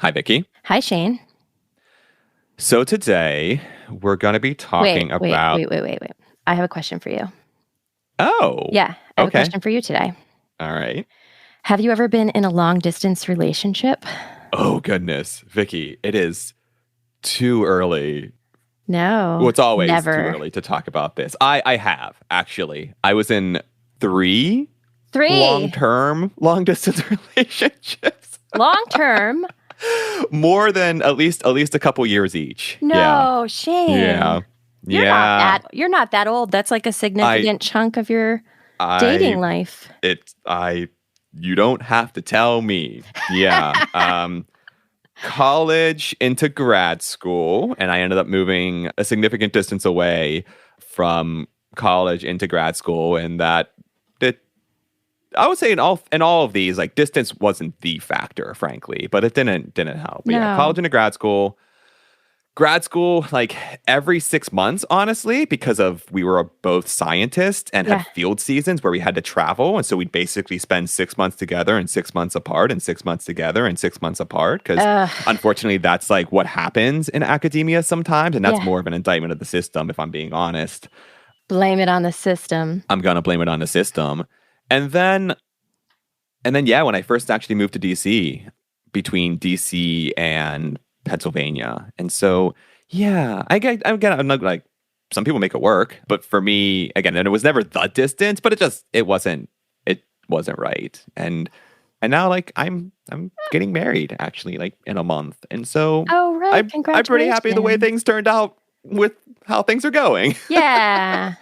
Hi, Vicky. Hi, Shane. So today we're going to be talking about... Wait. I have a question for you. Oh. Yeah, I have a okay. question for you today. All right. Have you ever been in a long-distance relationship? Oh, goodness. Vicky, it is too early. No, Well, it's always never. too early to talk about this. I have, actually. I was in three long-term, long-distance relationships. Long-term? More than at least a couple years each. No, Shane. Yeah. You're not that old. That's like a significant chunk of your dating life. You don't have to tell me. Yeah. College into grad school, and I ended up moving a significant distance away from college into grad school, and that I would say in all of these, like, distance wasn't the factor, frankly, but it didn't help. But yeah, college into grad school, like every 6 months, honestly, because we were both scientists and had field seasons where we had to travel. And so we'd basically spend 6 months together and 6 months apart and 6 months together and 6 months apart. Because unfortunately, that's like what happens in academia sometimes. And that's more of an indictment of the system, if I'm being honest. Blame it on the system. I'm going to blame it on the system. And then, yeah, when I first actually moved to DC, between DC and Pennsylvania. And so, yeah, I'm not like, some people make it work, but for me, again, and it was never the distance, but it wasn't right. And now, like, I'm getting married actually, like, in a month. And so Congratulations. I'm pretty happy the way things turned out with how things are going. Yeah.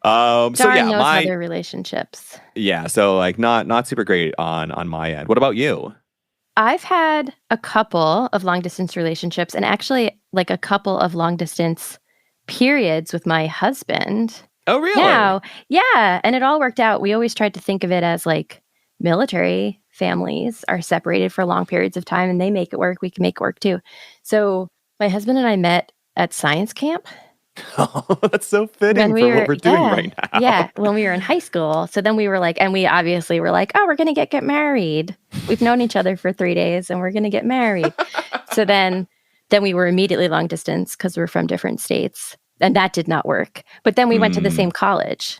So yeah, those other relationships. Yeah, so like not super great on my end. What about you? I've had a couple of long distance relationships, and actually like a couple of long distance periods with my husband. Oh, really? Now, yeah, and it all worked out. We always tried to think of it as like military families are separated for long periods of time, and they make it work. We can make it work too. So my husband and I met at science camp. Oh, that's so fitting for what we're doing right now. Yeah, when we were in high school. So then we were like, and we obviously were like, oh, we're going to get married. We've known each other for 3 days and we're going to get married. So then we were immediately long distance because we're from different states. And that did not work. But then we went to the same college.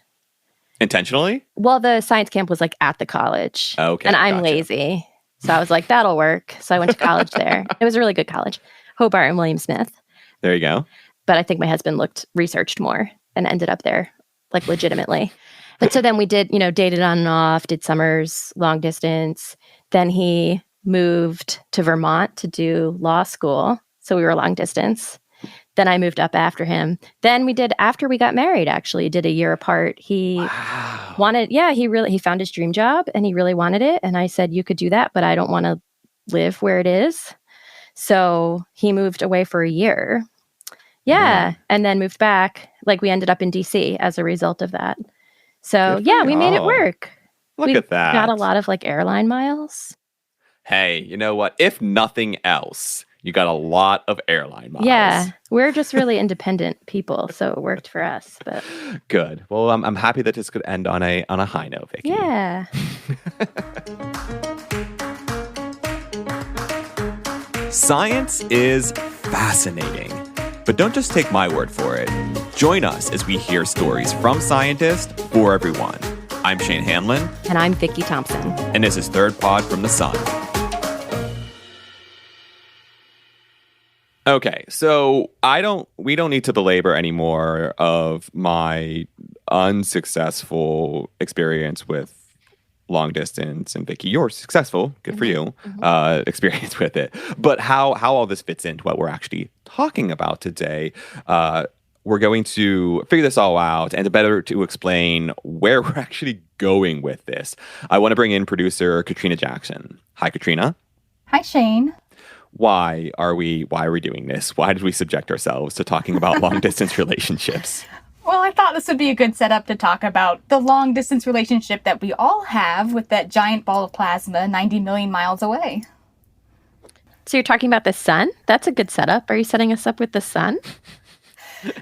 Intentionally? Well, the science camp was like at the college. Okay. And I'm lazy. So I was like, that'll work. So I went to college there. It was a really good college. Hobart and William Smith. There you go. But I think my husband researched more and ended up there, like, legitimately. But so then we did, dated on and off, did summers, long distance. Then he moved to Vermont to do law school. So we were long distance. Then I moved up after him. Then after we got married, actually, did a year apart. He he found his dream job and he really wanted it. And I said, you could do that, but I don't want to live where it is. So he moved away for a year. Yeah. And then moved back. Like, we ended up in DC as a result of that. So yeah, we made it work. Look at that. Got a lot of like airline miles. Hey, you know what? If nothing else, you got a lot of airline miles. Yeah. We're just really independent people. So it worked for us. But good. Well, I'm happy that this could end on a high note, Vicky. Yeah. Science is fascinating. But don't just take my word for it. Join us as we hear stories from scientists for everyone. I'm Shane Hanlon. And I'm Vicky Thompson. And this is Third Pod from the Sun. Okay, so we don't need to belabor anymore of my unsuccessful experience with long distance, and Vicky, you're successful, good for you, experience with it. But how all this fits into what we're actually talking about today, we're going to figure this all out, and to explain where we're actually going with this, I want to bring in producer Katrina Jackson. Hi, Katrina. Hi, Shane. Why are we doing this? Why did we subject ourselves to talking about long distance relationships? Well, I thought this would be a good setup to talk about the long-distance relationship that we all have with that giant ball of plasma 90 million miles away. So you're talking about the sun? That's a good setup. Are you setting us up with the sun?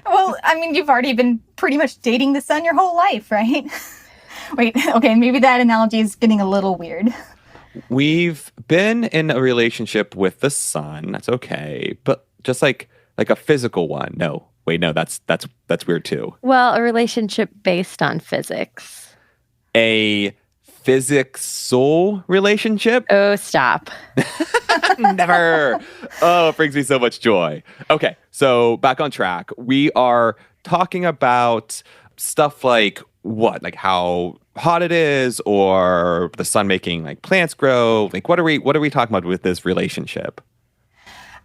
Well, I mean, you've already been pretty much dating the sun your whole life, right? Wait, okay, maybe that analogy is getting a little weird. We've been in a relationship with the sun. That's okay. But just like a physical one. No. Wait, no, that's weird too. Well, a relationship based on physics. A physics-soul relationship? Oh, stop. Never. Oh, it brings me so much joy. Okay, so back on track. We are talking about stuff like what? Like how hot it is, or the sun making like plants grow? Like what are we talking about with this relationship?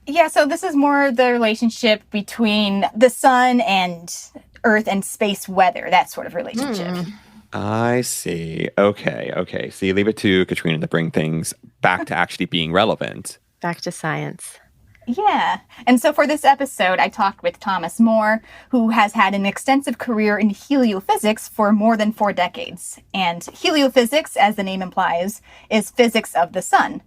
Yeah, so this is more the relationship between the sun and Earth and space weather, that sort of relationship. I see. Okay. See, leave it to Katrina to bring things back to actually being relevant. Back to science. Yeah. And so for this episode, I talked with Thomas Moore, who has had an extensive career in heliophysics for more than 4 decades. And heliophysics, as the name implies, is physics of the sun.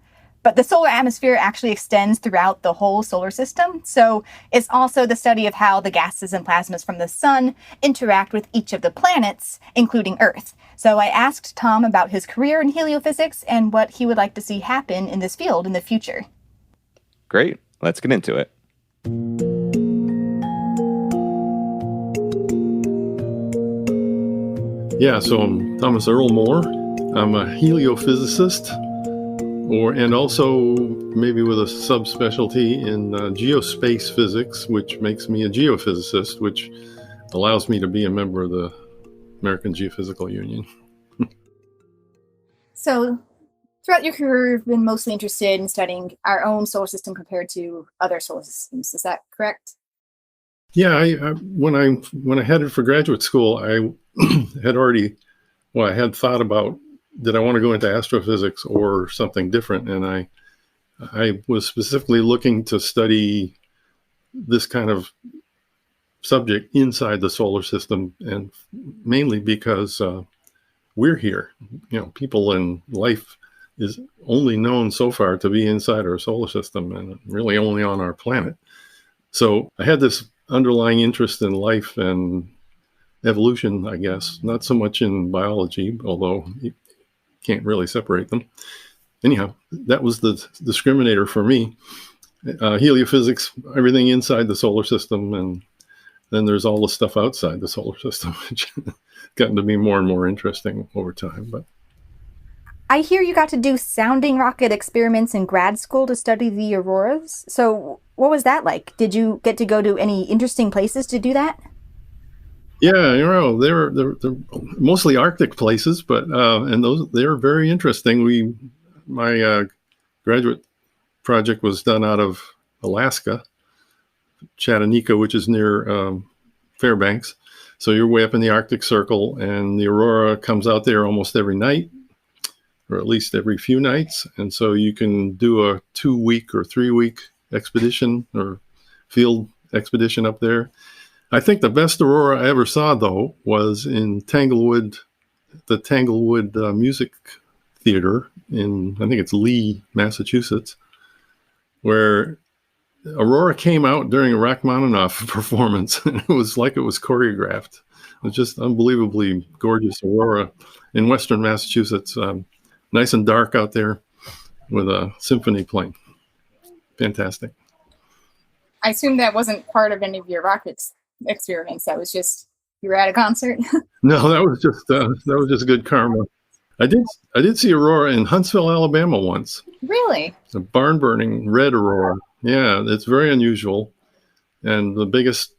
But the solar atmosphere actually extends throughout the whole solar system. So it's also the study of how the gases and plasmas from the sun interact with each of the planets, including Earth. So I asked Thom about his career in heliophysics and what he would like to see happen in this field in the future. Great. Let's get into it. Yeah, so I'm Thomas Earle Moore. I'm a heliophysicist, and also maybe with a subspecialty in geospace physics, which makes me a geophysicist, which allows me to be a member of the American Geophysical Union. So throughout your career, you've been mostly interested in studying our own solar system compared to other solar systems. Is that correct? Yeah, when I headed for graduate school, I had thought about, did I want to go into astrophysics or something different? And I was specifically looking to study this kind of subject inside the solar system, and mainly because we're here. You know, people in life is only known so far to be inside our solar system and really only on our planet. So I had this underlying interest in life and evolution, I guess, not so much in biology, although you can't really separate them. Anyhow, that was the discriminator for me. Heliophysics, everything inside the solar system, and then there's all the stuff outside the solar system, which gotten to be more and more interesting over time. But I hear you got to do sounding rocket experiments in grad school to study the auroras. So what was that like? Did you get to go to any interesting places to do that? yeah, they're mostly Arctic places, but and they're very interesting. My graduate project was done out of Alaska, Chattanooga, which is near Fairbanks. So you're way up in the Arctic Circle, and the aurora comes out there almost every night, or at least every few nights. And so you can do a 2-week or 3-week expedition or field expedition up there. I think the best aurora I ever saw, though, was in Tanglewood, the Tanglewood Music Theater in, I think it's Lee, Massachusetts, where aurora came out during a Rachmaninoff performance, and it was like it was choreographed. It was just unbelievably gorgeous aurora in western Massachusetts. Nice and dark out there with a symphony playing. Fantastic. I assume that wasn't part of any of your rockets experiments. That was just, you were at a concert. No, that was just good karma. I did see aurora in Huntsville, Alabama once. Really? A barn burning red aurora. Yeah, it's very unusual. And the biggest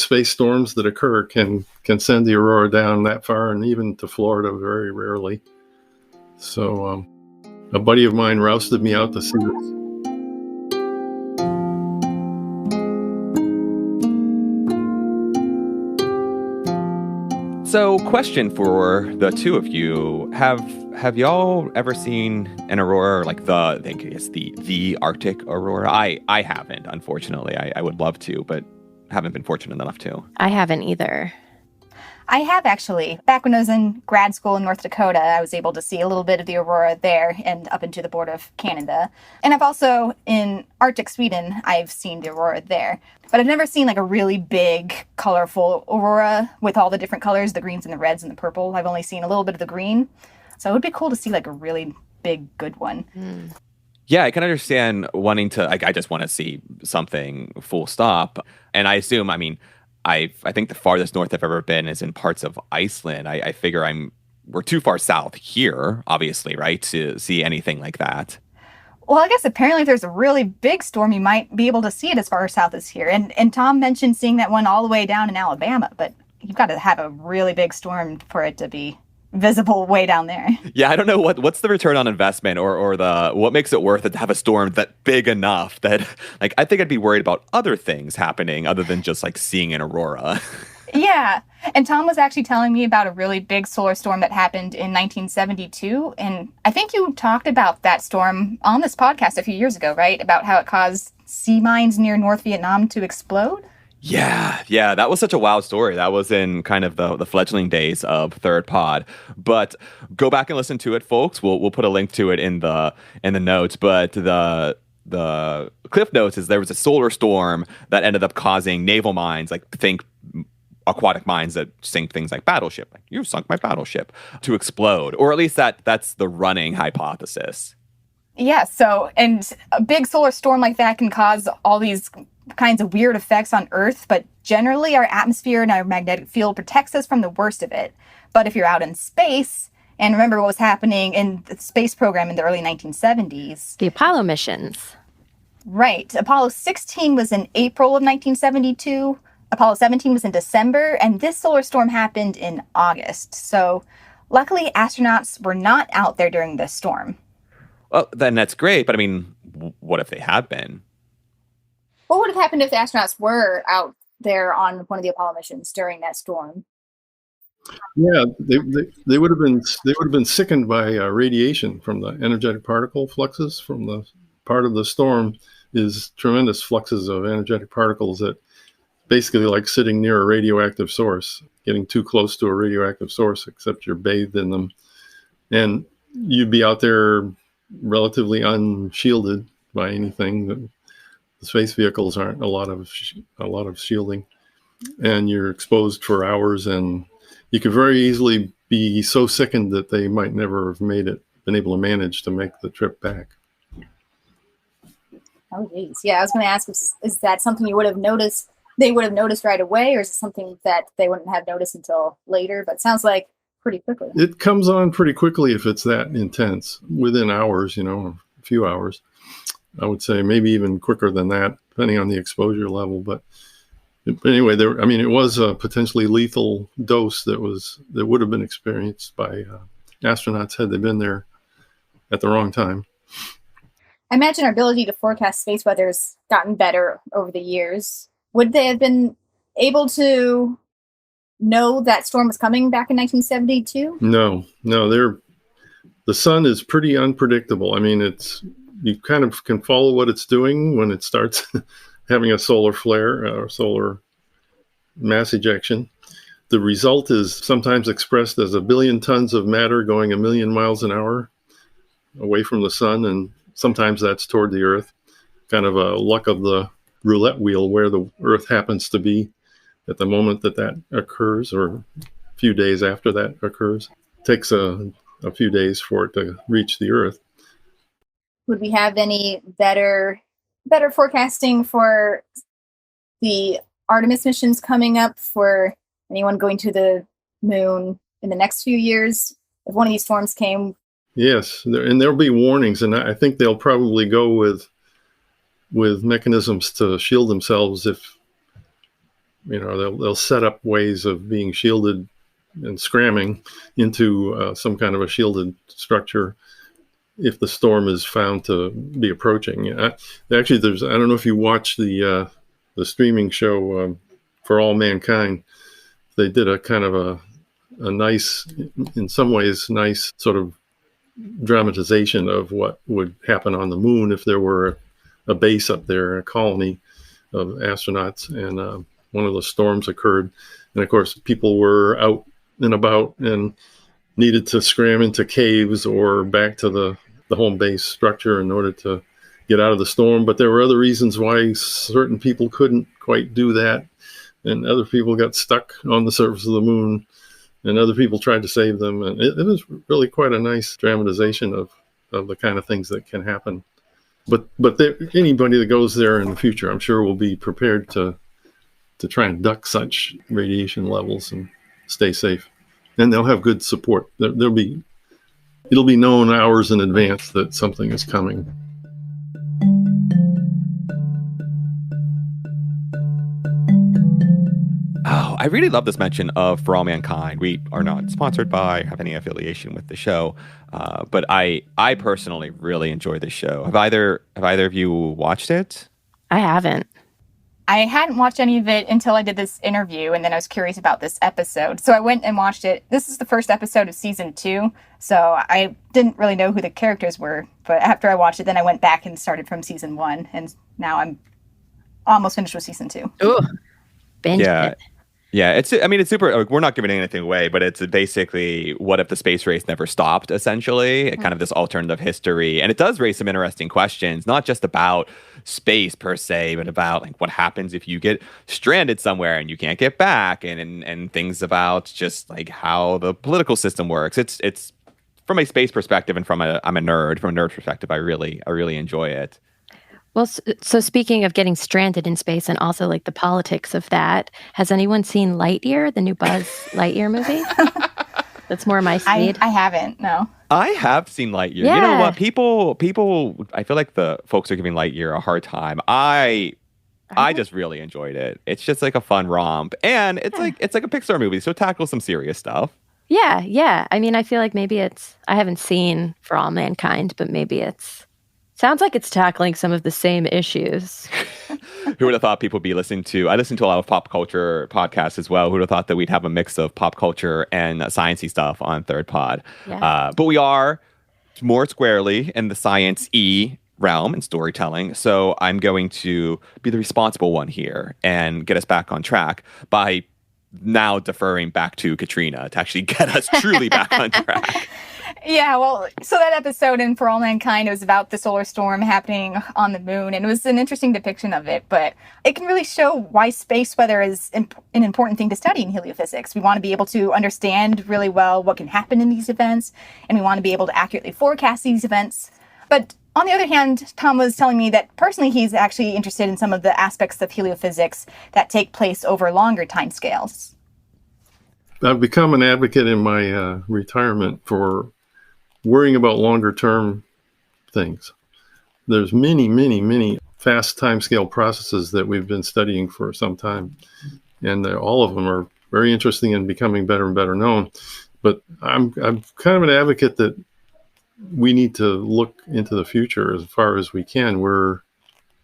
space storms that occur can send the aurora down that far, and even to Florida very rarely. So a buddy of mine rousted me out to see this. So, question for the two of you: Have y'all ever seen an aurora, like the Arctic aurora? I haven't, unfortunately. I would love to, but haven't been fortunate enough to. I haven't either. I have actually. Back when I was in grad school in North Dakota, I was able to see a little bit of the aurora there and up into the border of Canada. And I've also, in Arctic Sweden, I've seen the aurora there. But I've never seen like a really big, colorful aurora with all the different colors, the greens and the reds and the purple. I've only seen a little bit of the green. So it would be cool to see like a really big, good one. Yeah, I can understand wanting to. I just want to see something full stop. And I assume, I mean, I think the farthest north I've ever been is in parts of Iceland. I figure we're too far south here, obviously, right, to see anything like that. Well, I guess apparently if there's a really big storm, you might be able to see it as far south as here. And Thom mentioned seeing that one all the way down in Alabama, but you've got to have a really big storm for it to be visible way down there. Yeah, I don't know what's the return on investment or the what makes it worth it to have a storm that big enough that like I think I'd be worried about other things happening other than just like seeing an aurora. Yeah. And Thom was actually telling me about a really big solar storm that happened in 1972. And I think you talked about that storm on this podcast a few years ago, right? About how it caused sea mines near North Vietnam to explode. Yeah, that was such a wild story. That was in kind of the fledgling days of Third Pod. But go back and listen to it, folks. We'll put a link to it in the notes. But the cliff notes is there was a solar storm that ended up causing naval mines, like think aquatic mines that sink things like battleship, like you sunk my battleship, to explode, or at least that's the running hypothesis. Yeah, so, and a big solar storm like that can cause all these kinds of weird effects on Earth, but generally our atmosphere and our magnetic field protects us from the worst of it. But if you're out in space, and remember what was happening in the space program in the early 1970s. The Apollo missions. Right. Apollo 16 was in April of 1972. Apollo 17 was in December, and this solar storm happened in August. So luckily, astronauts were not out there during this storm. Well, then that's great. But I mean, what if they had been? What would have happened if the astronauts were out there on one of the Apollo missions during that storm? Yeah, they would have been sickened by radiation from the energetic particle fluxes from the part of the storm is tremendous fluxes of energetic particles that basically like sitting near a radioactive source, getting too close to a radioactive source, except you're bathed in them. And you'd be out there relatively unshielded by anything. The space vehicles aren't a lot of shielding, and you're exposed for hours, and you could very easily be so sickened that they might never have been able to manage to make the trip back. Oh, geez. Yeah, I was going to ask, is that something you would have noticed? They would have noticed right away, or is it something that they wouldn't have noticed until later? But it sounds like pretty quickly. It comes on pretty quickly if it's that intense, within hours, a few hours. I would say maybe even quicker than that, depending on the exposure level. But anyway, it was a potentially lethal dose that would have been experienced by astronauts had they been there at the wrong time. I imagine our ability to forecast space weather has gotten better over the years. Would they have been able to know that storm was coming back in 1972? No. The sun is pretty unpredictable. I mean, you kind of can follow what it's doing when it starts having a solar flare or solar mass ejection. The result is sometimes expressed as 1 billion tons of matter going 1 million miles an hour away from the sun, and sometimes that's toward the Earth. Kind of a luck of the roulette wheel where the Earth happens to be at the moment that occurs, or a few days after that occurs. It takes a few days for it to reach the Earth. Would we have any better forecasting for the Artemis missions coming up, for anyone going to the moon in the next few years? If one of these storms came. Yes, and there'll be warnings, and I think they'll probably go with mechanisms to shield themselves. If they'll set up ways of being shielded and scramming into some kind of a shielded structure if the storm is found to be approaching. Actually, I don't know if you watch the streaming show For All Mankind. They did a kind of a nice, in some ways, nice sort of dramatization of what would happen on the moon if there were a base up there, a colony of astronauts, and one of the storms occurred. And of course, people were out and about and needed to scram into caves or back to the home base structure in order to get out of the storm. But there were other reasons why certain people couldn't quite do that. And other people got stuck on the surface of the moon, and other people tried to save them. And it was really quite a nice dramatization of the kind of things that can happen Anybody that goes there in the future, I'm sure, will be prepared to try and duck such radiation levels and stay safe. And they'll have good support. It'll be known hours in advance that something is coming. Oh, I really love this mention of For All Mankind. We are not sponsored by, have any affiliation with the show, but I personally really enjoy this show. Have either of you watched it? I haven't. I hadn't watched any of it until I did this interview, and then I was curious about this episode. So I went and watched it. This is the first episode of season 2, so I didn't really know who the characters were. But after I watched it, then I went back and started from season 1, and now I'm almost finished with season 2. Ooh, binge Yeah. it. Yeah, it's super, like, we're not giving anything away, but it's basically what if the space race never stopped, essentially, kind of this alternative history. And it does raise some interesting questions, not just about space per se, but about like what happens if you get stranded somewhere and you can't get back, and things about just like how the political system works. It's from a space perspective, and I'm a nerd. From a nerd perspective, I really enjoy it. Well, so speaking of getting stranded in space and also like the politics of that, has anyone seen Lightyear, the new Buzz Lightyear movie? That's more my speed. I haven't, no. I have seen Lightyear. Yeah. You know what? People, I feel like the folks are giving Lightyear a hard time. I just really enjoyed it. It's just like a fun romp, and it's like a Pixar movie, so it tackles some serious stuff. Yeah. I mean, I feel like maybe I haven't seen For All Mankind, but maybe sounds like it's tackling some of the same issues. Who would have thought people be listening to? I listen to a lot of pop culture podcasts as well. Who would have thought that we'd have a mix of pop culture and sciencey stuff on Third Pod? Yeah. But we are more squarely in the science-y realm and storytelling. So I'm going to be the responsible one here and get us back on track by now deferring back to Katrina to actually get us truly back on track. Yeah, well, so that episode in For All Mankind, it was about the solar storm happening on the moon, and it was an interesting depiction of it, but it can really show why space weather is an important thing to study in heliophysics. We want to be able to understand really well what can happen in these events, and we want to be able to accurately forecast these events. But on the other hand, Thom was telling me that personally he's actually interested in some of the aspects of heliophysics that take place over longer timescales. I've become an advocate in my retirement for worrying about longer term things. There's many fast timescale processes that we've been studying for some time, and all of them are very interesting and becoming better and better known. But I'm kind of an advocate that we need to look into the future as far as we can.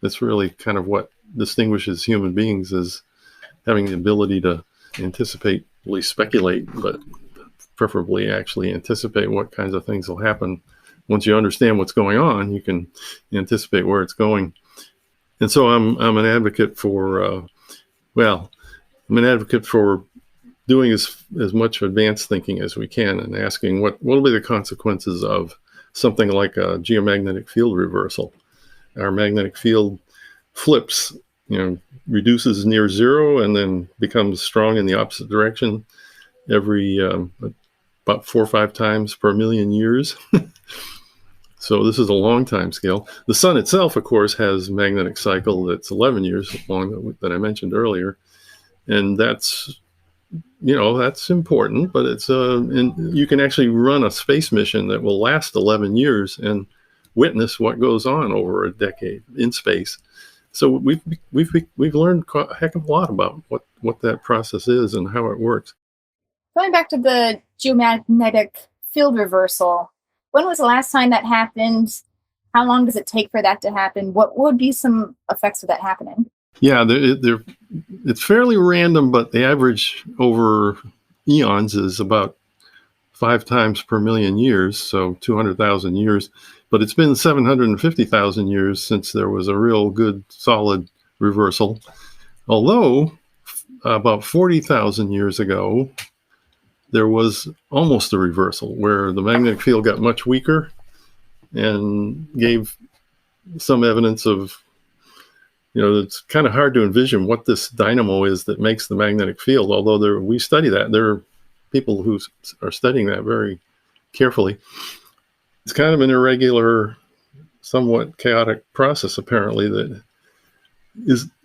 That's really kind of what distinguishes human beings, is having the ability to anticipate, at least speculate, but preferably actually anticipate what kinds of things will happen. Once you understand what's going on, you can anticipate where it's going. And so I'm an advocate for, doing as much advanced thinking as we can, and asking what will be the consequences of something like a geomagnetic field reversal. Our magnetic field flips, reduces near zero and then becomes strong in the opposite direction every about 4 or 5 times per million years. So this is a long time scale. The sun itself, of course, has a magnetic cycle that's 11 years long that I mentioned earlier. And that's important, but and you can actually run a space mission that will last 11 years and witness what goes on over a decade in space. So we've learned a heck of a lot about what that process is and how it works. Going back to the geomagnetic field reversal, when was the last time that happened? How long does it take for that to happen? What would be some effects of that happening? Yeah, it's fairly random, but the average over eons is about 5 times per million years, so 200,000 years. But it's been 750,000 years since there was a real good, solid reversal. Although, about 40,000 years ago, there was almost a reversal where the magnetic field got much weaker and gave some evidence of, it's kind of hard to envision what this dynamo is that makes the magnetic field, although we study that. There are people who are studying that very carefully. It's kind of an irregular somewhat chaotic process, apparently, that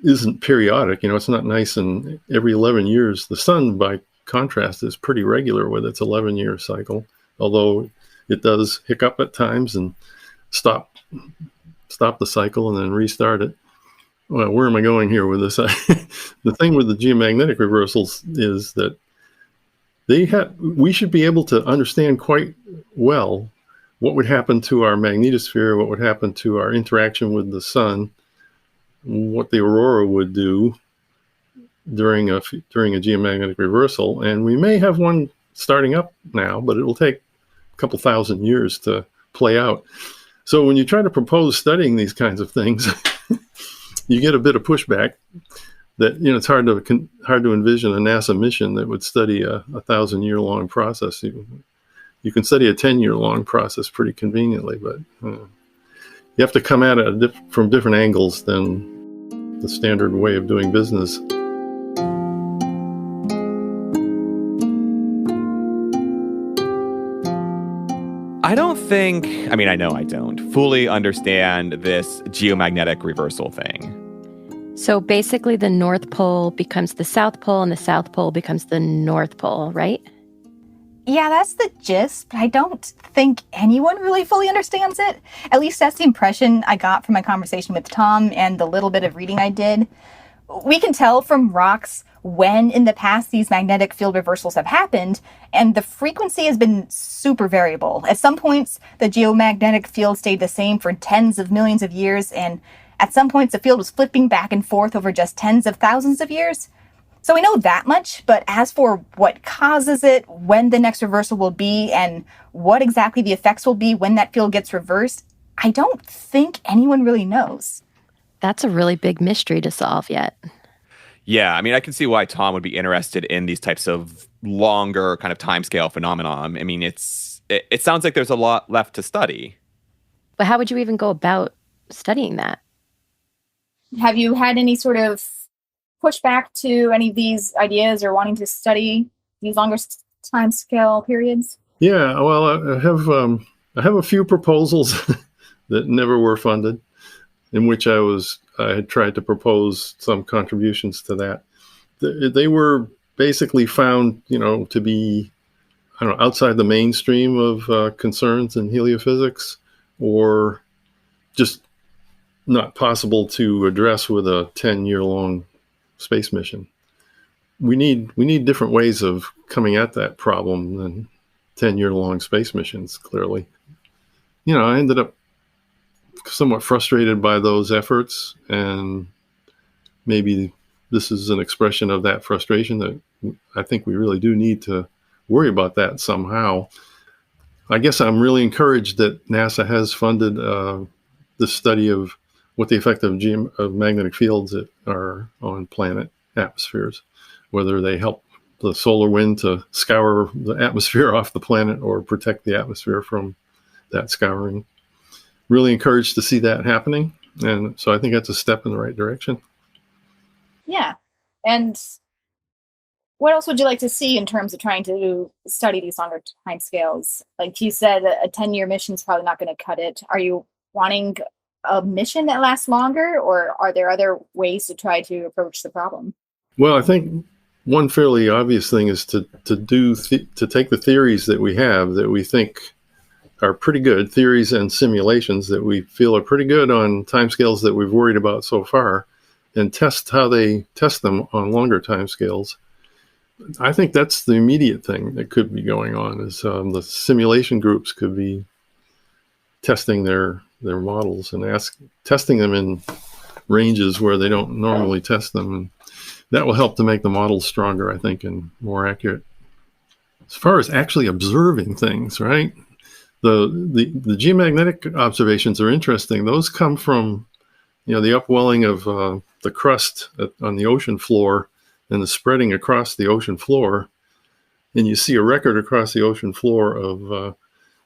isn't periodic. It's not nice, and every 11 years. The sun, by contrast, is pretty regular with its 11-year cycle, although it does hiccup at times and stop the cycle and then restart it. Well, where am I going here with this? The thing with the geomagnetic reversals is that we should be able to understand quite well what would happen to our magnetosphere, what would happen to our interaction with the sun, what the aurora would do during a geomagnetic reversal. And we may have one starting up now, but it'll take a couple thousand years to play out. So when you try to propose studying these kinds of things, you get a bit of pushback that, it's hard to envision a NASA mission that would study a 1,000-year-long process. You can study a 10-year-long process pretty conveniently, but you have to come at it from different angles than the standard way of doing business. I know I don't fully understand this geomagnetic reversal thing. So basically the North Pole becomes the South Pole and the South Pole becomes the North Pole, right? Yeah, that's the gist, but I don't think anyone really fully understands it. At least that's the impression I got from my conversation with Thom and the little bit of reading I did. We can tell from rocks when in the past these magnetic field reversals have happened, and the frequency has been super variable. At some points, the geomagnetic field stayed the same for tens of millions of years, and at some points the field was flipping back and forth over just tens of thousands of years. So we know that much, but as for what causes it, when the next reversal will be, and what exactly the effects will be when that field gets reversed, I don't think anyone really knows. That's a really big mystery to solve yet. Yeah, I can see why Thom would be interested in these types of longer kind of timescale phenomenon. It sounds like there's a lot left to study. But how would you even go about studying that? Have you had any sort of pushback to any of these ideas or wanting to study these longer timescale periods? Yeah, well, I have a few proposals that never were funded, in which I had tried to propose some contributions to that. They were basically found, to be, outside the mainstream of concerns in heliophysics, or just not possible to address with a 10-year-long space mission. We need different ways of coming at that problem than 10-year-long space missions, clearly. I ended up somewhat frustrated by those efforts, and maybe this is an expression of that frustration, that I think we really do need to worry about that somehow. I guess I'm really encouraged that NASA has funded the study of what the effect of magnetic fields are on planet atmospheres, whether they help the solar wind to scour the atmosphere off the planet or protect the atmosphere from that scouring. Really encouraged to see that happening. And so I think that's a step in the right direction. Yeah. And what else would you like to see in terms of trying to study these longer timescales? Like you said, a 10-year mission is probably not going to cut it. Are you wanting a mission that lasts longer, or are there other ways to try to approach the problem? Well, I think one fairly obvious thing is to take the theories that we have that we think are pretty good, theories and simulations that we feel are pretty good on timescales that we've worried about so far, and test how they test them on longer timescales. I think that's the immediate thing that could be going on, is the simulation groups could be testing their models and testing them in ranges where they don't normally test them. And that will help to make the models stronger, I think, and more accurate. As far as actually observing things, right? The geomagnetic observations are interesting. Those come from, the upwelling of the crust on the ocean floor and the spreading across the ocean floor. And you see a record across the ocean floor of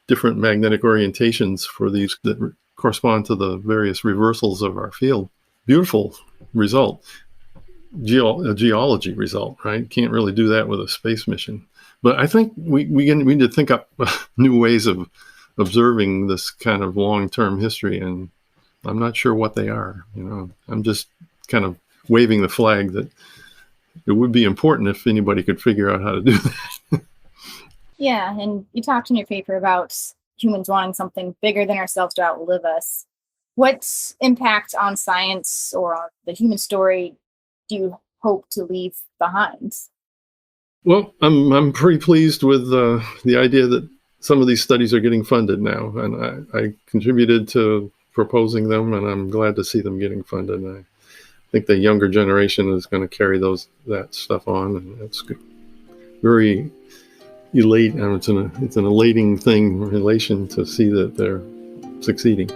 different magnetic orientations for these that correspond to the various reversals of our field. Beautiful result. A geology result, right? Can't really do that with a space mission. But I think we need to think up new ways of observing this kind of long-term history, and I'm not sure what they are. I'm just kind of waving the flag that it would be important if anybody could figure out how to do that. Yeah, and you talked in your paper about humans wanting something bigger than ourselves to outlive us. What impact on science or on the human story do you hope to leave behind? Well, I'm pretty pleased with the idea that some of these studies are getting funded now, and I contributed to proposing them, and I'm glad to see them getting funded. And I think the younger generation is going to carry that stuff on, and it's very it's an elating thing in relation to see that they're succeeding.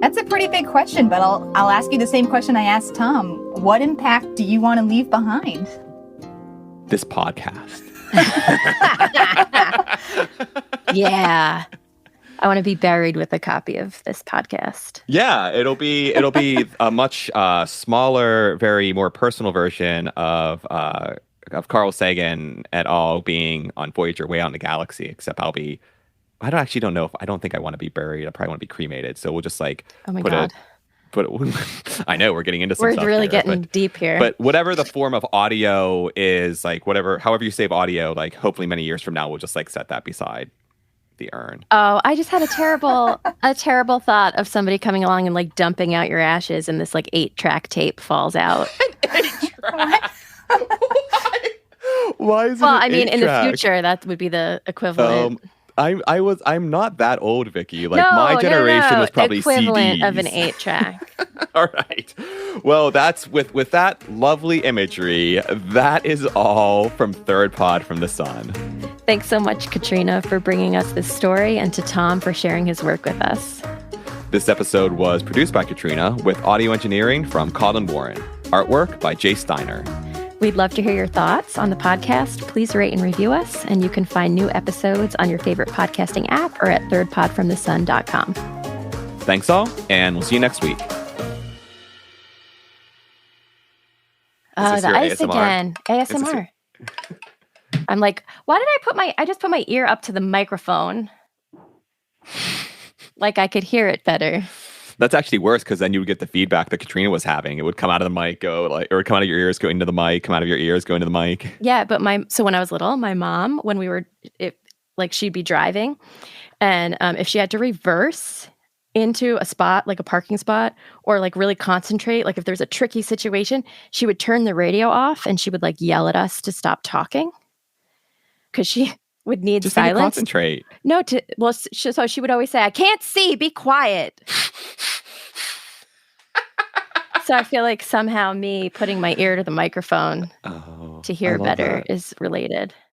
That's a pretty big question, but I'll ask you the same question I asked Thom. What impact do you want to leave behind? This podcast. Yeah. I want to be buried with a copy of this podcast. Yeah, it'll be a much smaller, very more personal version of Carl Sagan et al. Being on Voyager way out in the galaxy. Except I don't know if I don't think I want to be buried. I probably want to be cremated. So we'll just like Oh my God. I know we're getting into some We're stuff really here, getting deep here. But whatever the form of audio is, like however you save audio, like hopefully many years from now, we'll just like set that beside the urn. Oh, I just had a terrible thought of somebody coming along and like dumping out your ashes, and this like 8-track tape falls out. Why is it? Well, I mean, in the future, that would be the equivalent. I'm not that old, Vicky. Like No, my generation was probably equivalent CDs. of an 8-track. All right. Well, that's with that lovely imagery. That is all from Third Pod from the Sun. Thanks so much, Katrina, for bringing us this story, and to Thom for sharing his work with us. This episode was produced by Katrina with audio engineering from Colin Warren. Artwork by Jay Steiner. We'd love to hear your thoughts on the podcast. Please rate and review us, and you can find new episodes on your favorite podcasting app or at thirdpodfromthesun.com. Thanks all, and we'll see you next week. Oh, the ice again. ASMR. I'm like, why did I just put my ear up to the microphone? Like I could hear it better. That's actually worse because then you would get the feedback that Katrina was having. It would come out of the mic, or it would come out of your ears, go into the mic, come out of your ears, go into the mic. Yeah, but so when I was little, my mom, when we were, she'd be driving, and if she had to reverse into a spot, like a parking spot, or like really concentrate, like if there's a tricky situation, she would turn the radio off and she would like yell at us to stop talking because she would need just silence. Concentrate. No, so she would always say, "I can't see, be quiet." So I feel like somehow me putting my ear to the microphone to hear better is related.